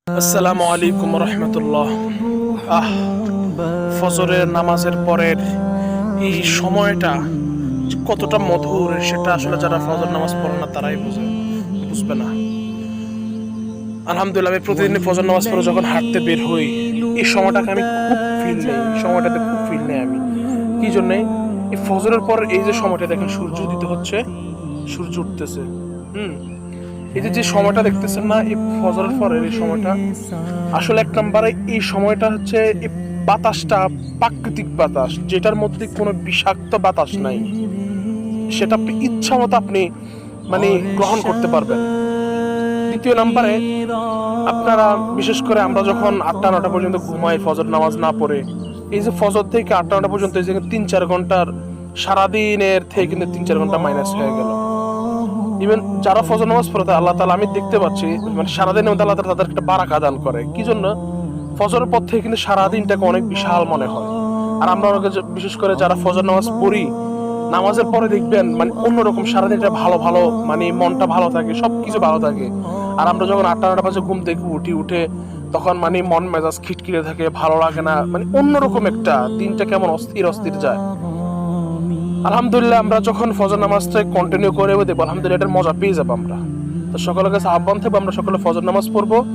আসসালামু আলাইকুম রহমতুল্লাহ। ফজরের নামাজের পরের এই সময়টা যে কতটা মধুর সেটা আসলে যারা ফজর নামাজ পড়ে না তারাই বুঝবে না। আলহামদুলিল্লাহ, আমি প্রতিদিন ফজর নামাজ পড়ে যখন হাঁটতে বের হই এই সময়টাকে আমি খুব ফিল নেই, এই সময়টাতে খুব ফিল নেই আমি। কি জন্যে? এই ফজরের পর এই যে সময়টা দেখেন, সূর্য উদিত হচ্ছে, সূর্য উঠতেছে। এই যে সময়টা দেখতেছেন না, এই ফজরের পরের এই সময়টা আসলে এক নম্বরে এই সময়টা হচ্ছে এই বাতাসটা প্রাকৃতিক বাতাস, যেটার মধ্যে কোনো বিষাক্ত বাতাস নাই, সেটা আপনি ইচ্ছা মতো আপনি গ্রহণ করতে পারবেন। দ্বিতীয় নম্বরে আপনারা বিশেষ করে আমরা যখন 8টা-9টা পর্যন্ত ঘুমাই ফজর নামাজ না পড়ে, এই যে ফজর থেকে 8টা-9টা পর্যন্ত এই যে 3-4 ঘন্টার সারাদিনের থেকে কিন্তু 3-4 ঘন্টা মাইনাস হয়ে গেল। ইভেন যারা ফজর নামাজ পড়ে আল্লাহ তাআলা, আমি দেখতে পাচ্ছি সারাদিনের মধ্যে আল্লাহ তাআলা তাদের একটা বারাকা দান করে। কি জন্য? ফজরের পর থেকে কিন্তু সারাদিনটাকে অনেক বিশাল মনে হয়। আর আমরা বিশেষ করে যারা ফজর নামাজ পড়ি, নামাজের পরে দেখবেন অন্যরকম সারাদিনটা ভালো ভালো, মনটা ভালো থাকে, সবকিছু ভালো থাকে। আর আমরা যখন 8টা-9টা বাজে ঘুম থেকে উঠে তখন মন মেজাজ খিটখিটে থাকে, ভালো লাগে না, অন্যরকম একটা দিনটা কেমন অস্থির অস্থির যায়। আলহামদুলিল্লাহ, আমরা যখন ফজর নামাজটা কন্টিনিউ করে দেবো, আলহামদুলিল্লাহ এটার মজা পেয়ে যাবো আমরা। তো সকলের কাছে আহ্বান থাকবো, আমরা সকলে ফজর নামাজ পড়বো।